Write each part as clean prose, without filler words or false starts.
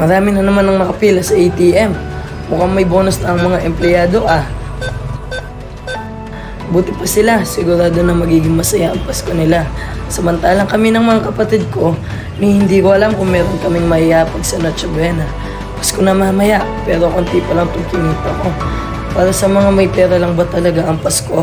Marami na naman ang nakapila sa ATM. Mukhang may bonus na ang mga empleyado Buti pa sila, sigurado na magiging masaya ang Pasko nila. Samantalang kami ng mga kapatid ko, hindi ko alam kung meron kaming maiyapag sa Noche Buena. Pasko na mamaya, pero konti pa lang itong kinita ko. Para sa mga may pera lang ba talaga ang Pasko?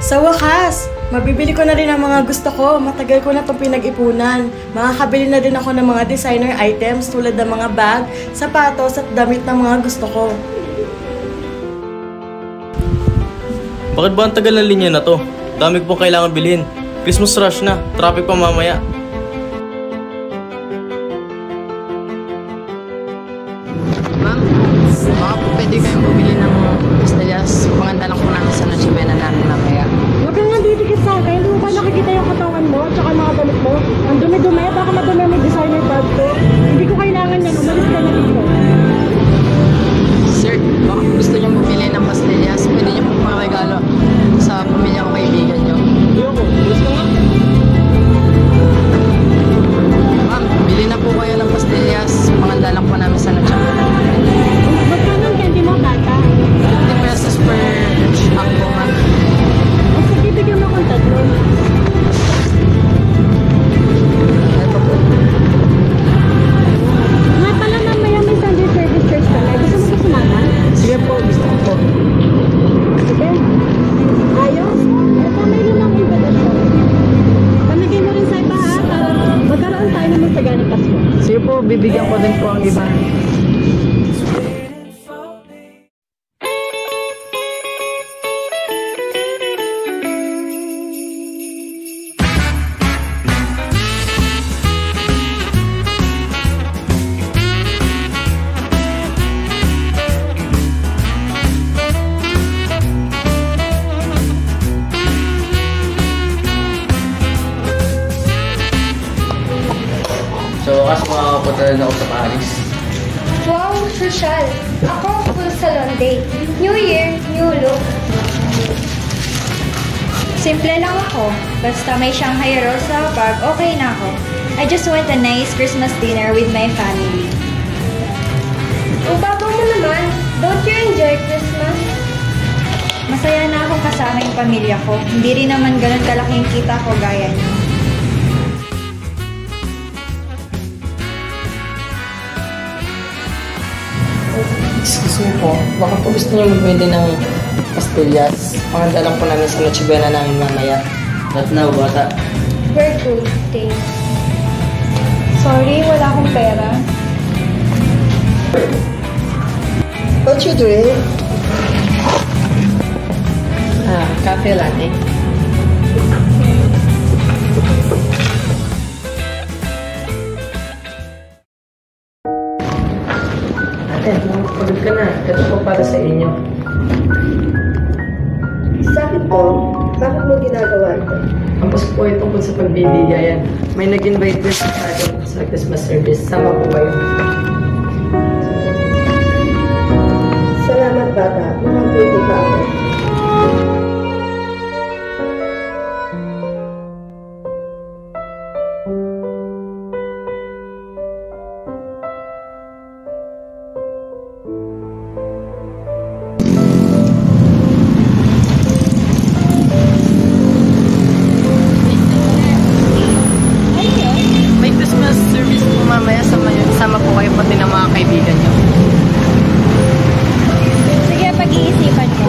Sa wakas, mabibili ko na rin ang mga gusto ko. Matagal ko na itong pinag-ipunan. Makakabili na din ako ng mga designer items tulad ng mga bag, sapatos at damit ng mga gusto ko. Bakit ba ang tagal ng linya na to? Dami ko pong kailangan bilhin. Christmas rush na, traffic pa mamaya. Ma'am, baka po pwede kayong bumili ng pastillas. Panganda lang po namin sa Noche Buena namin mamaya. Huwag kang nandidikit sa akin. Hindi mo ba nakikita yung katawan mo at saka mga damit mo? Ang dumi-dumi, baka madumi may designer bag ko. Hindi ko kailangan yan. Umalis ka na dito. Sir, baka gusto niyong bumili ng pastillas. Pwede niyo po regalo sa pamilya ko kaibigan niyo. Gusto nga. Ma'am, bili na po kayo ng pastillas. Panganda lang po namin sa Noche Buena. Magkano ang candy mo, bata? 50 pesos per pack po, ma'am. O sige, bigyan mo akong tatlo. Ito po. Nga pala, mamaya may Sunday service church ka na. Gusto mo ba sumama? Sige po, gusto ko po. Sige. Ayos. Ito, may lumang invitation. Pamigay mo rin sa iba, para magkaroon tayo ng masaganang Pasko. Sige po, bibigyan ko din po ang iba. So, kas makakapunta na ako sa Paris. Wow, social. Ako, full salon day. New Year, new look. Simple lang ako. Basta may Shanghai rolls sa park, okay na ako. I just want a nice Christmas dinner with my family. Ang baba mo naman. Don't you enjoy Christmas? Masaya na akong kasama yung pamilya ko. Hindi rin naman ganun kalaking kita ko gaya niyo. Excuse me po, baka po gusto niyo bumili ng pastillas. Panganda lang po namin sa Noche Buena namin mamaya. Not now, bata. We're good, thanks. Sorry, wala akong pera. What you doing? Cafe latte. Ate, pagod ka na. Ito po para sa inyo. Sa akin po, bakit mo ginagawa ito? Ang Pasko po ay tungkol sa pagbibigayan. May nag-invite din sa akin sa Christmas service. Sama po kayo. Salamat, bata. Makabuti ka ako. May Christmas service po mamaya. Sama po kayo pati ng mga kaibigan niyo. Sige, pag-iisipan ko.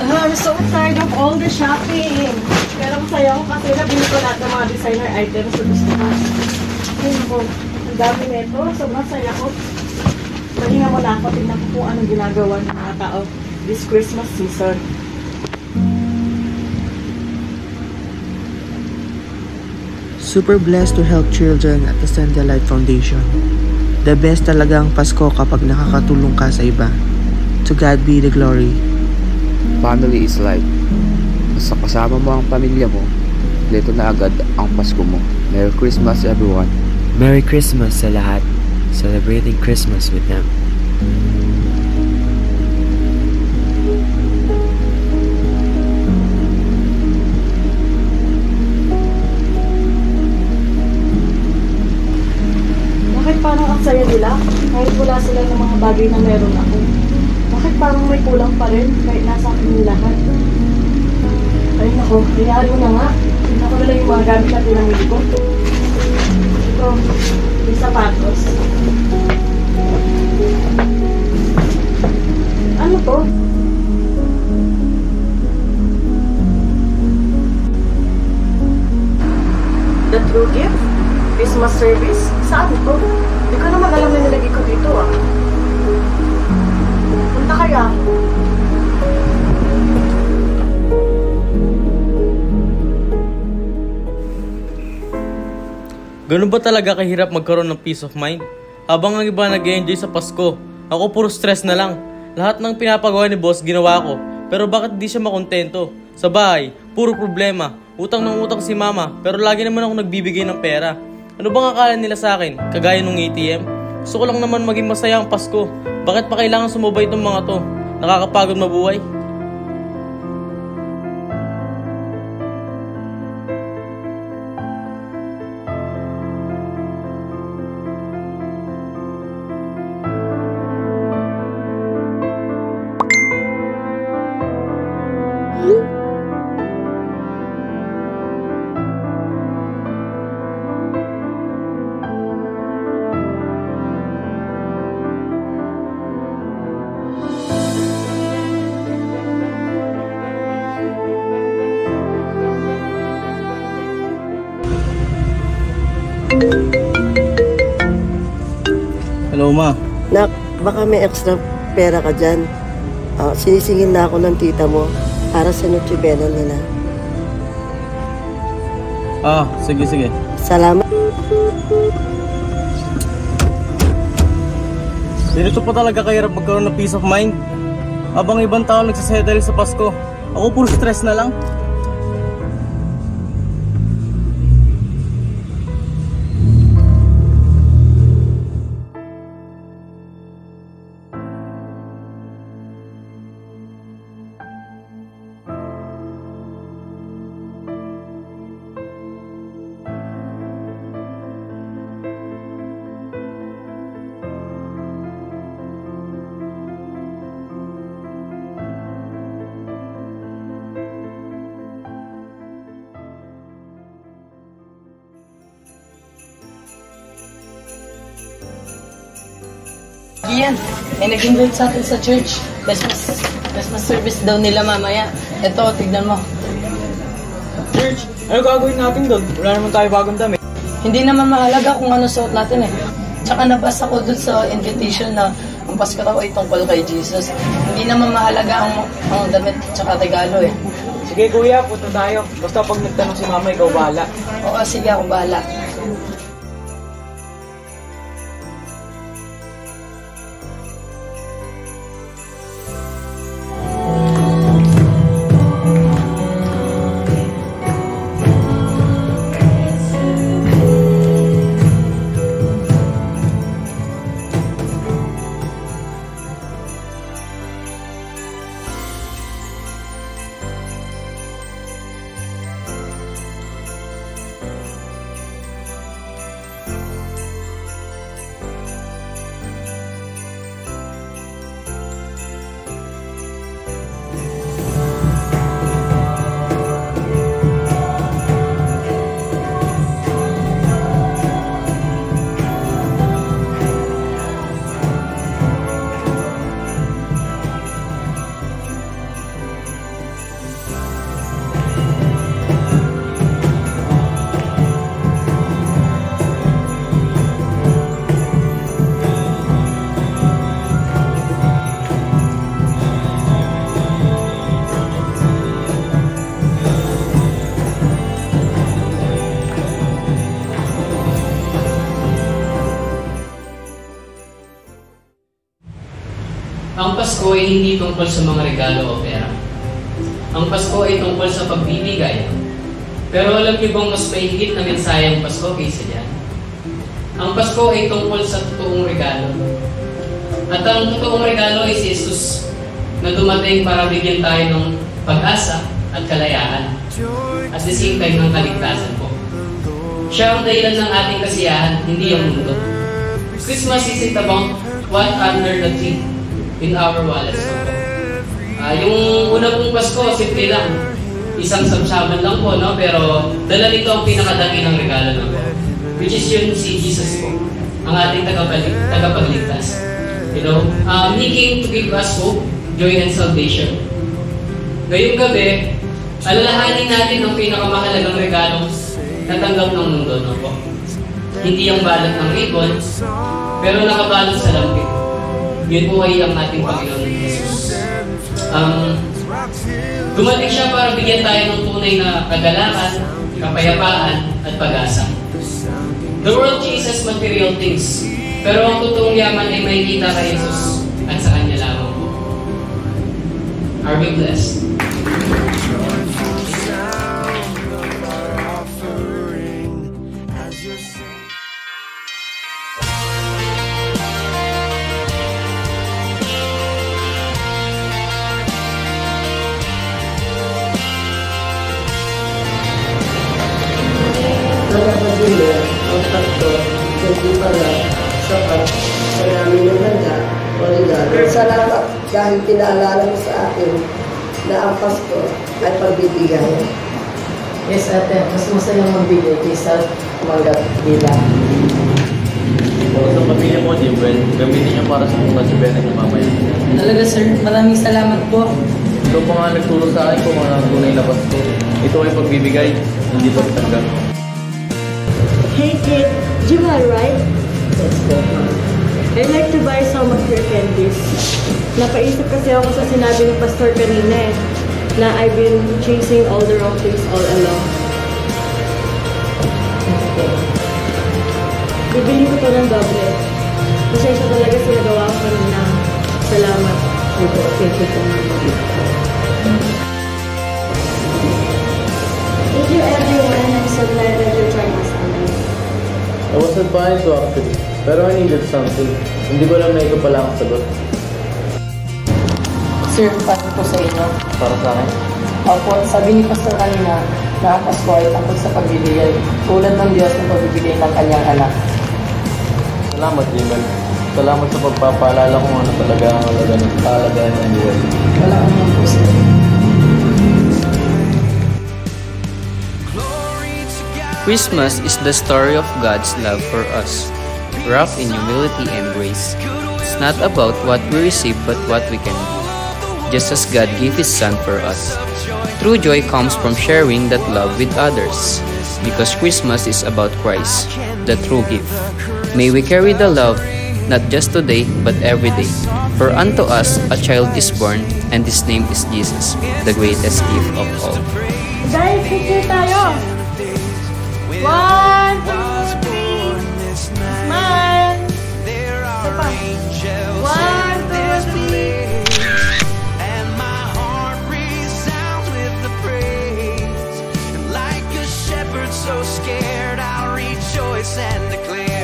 I'm so tired of all the shopping. Pero masaya ako kasi nabili ko lahat ng mga designer items na gusto ko. Ayun po, ang dami nito. So masaya ko. Mahinga mo na ako. Tingnan ko kung anong ginagawa ng mga tao this Christmas season. Super blessed to help children at the Send the Light Foundation. The best talaga ang Pasko kapag nakakatulong ka sa iba. To God be the glory. Family is life. Basta kasama mo ang pamilya mo, leto na agad ang Pasko mo. Merry Christmas everyone. Merry Christmas sa lahat. Celebrating Christmas with them. ba? Kahit wala sila ng mga bagay na meron ako. Bakit parang may kulang pa rin kahit nasa akin yung lahat? Ay nako, hayaan mo na nga. Tingnan ko na lang yung mga gamit na pinamili ko. Ito, yung sapatos. Ano to? The True Gift? Christmas service? Saan to? Hindi ko naman alam na nilagay ko dito ah. Punta kaya? Ganun ba talaga kahirap magkaroon ng peace of mind? Habang ang iba nag-enjoy sa Pasko, ako puro stress na lang. Lahat ng pinapagawa ni boss ginawa ko, pero bakit di siya makontento? Sa bahay, puro problema. Utang ng utang si mama, pero lagi naman ako nagbibigay ng pera. Ano bang akala nila sa akin? Kagaya nung ATM? Gusto ko lang naman maging masaya ang Pasko. Bakit pa kailangan sumubay itong mga to? Nakakapagod mabuhay. Hello, ma. Nak, baka may extra pera ka dyan. Sinisingil na ako ng tita mo para sa Noche Buena nila. Sige. Salamat. Ganito pa talaga kahirap magkaroon ng peace of mind. Habang ibang tao nagsasettle sa Pasko, ako puro stress na lang. Iyan, may nag-invite sa atin sa church. Christmas service daw nila mamaya. Eto, tignan mo. Church, ano gagawin natin doon? Wala naman tayo bagong damit. Hindi naman mahalaga kung ano suot natin eh. Tsaka nabasa ko dun sa invitation na ang Pasko raw ay tungkol kay Jesus. Hindi naman mahalaga ang damit tsaka regalo eh. Sige kuya, punta tayo. Basta pag nagtanong si mama, ikaw bahala. Oo, sige ako bahala. Ang Pasko ay hindi tungkol sa mga regalo o pera. Ang Pasko ay tungkol sa pagbibigay. Pero alam niyo bang mas mahigit na mensahe ang Pasko kaysa diyan? Ang Pasko ay tungkol sa totoong regalo. At ang totoong regalo ay si Jesus na dumating para bigyan tayo ng pag-asa at kalayaan. At the same time ng kaligtasan po. Siya ang dahilan ng ating kasiyahan, hindi ang mundo. Christmas isn't about what under the tree in our wallets. Yung una pong Pasko, simple lang. Isang sabsaban lang po, no? Pero dala nito ang pinakadaki ng regalo ng po. Which is yun si Jesus po, ang ating tagapagligtas. You know, He came to give us hope, joy, and salvation. Ngayong gabi, alalahanin natin ang pinakamahalagang regalo na tanggap ng mundo, no po? Hindi ang balot ng ribbon, pero nakabalot sa lambing. Yun po ay ang ating Panginoon Jesus. Dumating siya para bigyan tayo ng tunay na kagalakan, kapayapaan, at pag-asa. The world chases material things, pero ang totoong yaman ay makikita kay Jesus at sa Kanya lamang po. Are we blessed? Nakapagili ang Pasko, hindi pala sapat sa namin ng handa o regalo. Salamat dahil pinaalala mo sa akin na ang Pasko ay pagbibigay. Yes, ate. Mas masayang magbigay kaysa tumanggap bilang. Sa pamilya mo, Jimwell, gamitin niyo para sa mga sabihan niyo mamaya. Talaga, sir. Maraming salamat po. Ito pa nga nagturo sa akin kung ang tunay na Pasko. Ito ay pagbibigay, hindi pagtanggap. Hey kid, Jimal, right? Yes, po. I'd like to buy some of your candies. Napaisip kasi ako sa sinabi ng pastor kanina na I've been chasing all the wrong things all along. Bibili ko to ng doble. Pasensya talaga sa nagawa ko kanina. Salamat. Thank you po. Thank you everyone. I'm so glad that you joined us online. I wasn't planning to actually, pero I needed something. Hindi ko alam na ito pala ang sagot. Sir, paano po sa inyo? Para sa akin? Opo, sabi ni Pastor kanina na ang Pasko ay tungkol sa pagbibigay. Tulad ng Diyos na pagbibigay ng kanyang anak. Salamat, Jimwell. Salamat sa pagpapaalala kung ano talaga ang kalagayan ng buhay. Wala ka naman po, sir. Christmas is the story of God's love for us, wrapped in humility and grace. It's not about what we receive but what we can do, just as God gave His Son for us. True joy comes from sharing that love with others, because Christmas is about Christ, the true gift. May we carry the love not just today but every day. For unto us a child is born, and His name is Jesus, the greatest gift of all. Guys, picture tayo! 1, 2, 3. Smile. Isa pa. 1, 2, 3. And my heart resounds with the praise. And like a shepherd so scared, I'll rejoice and declare.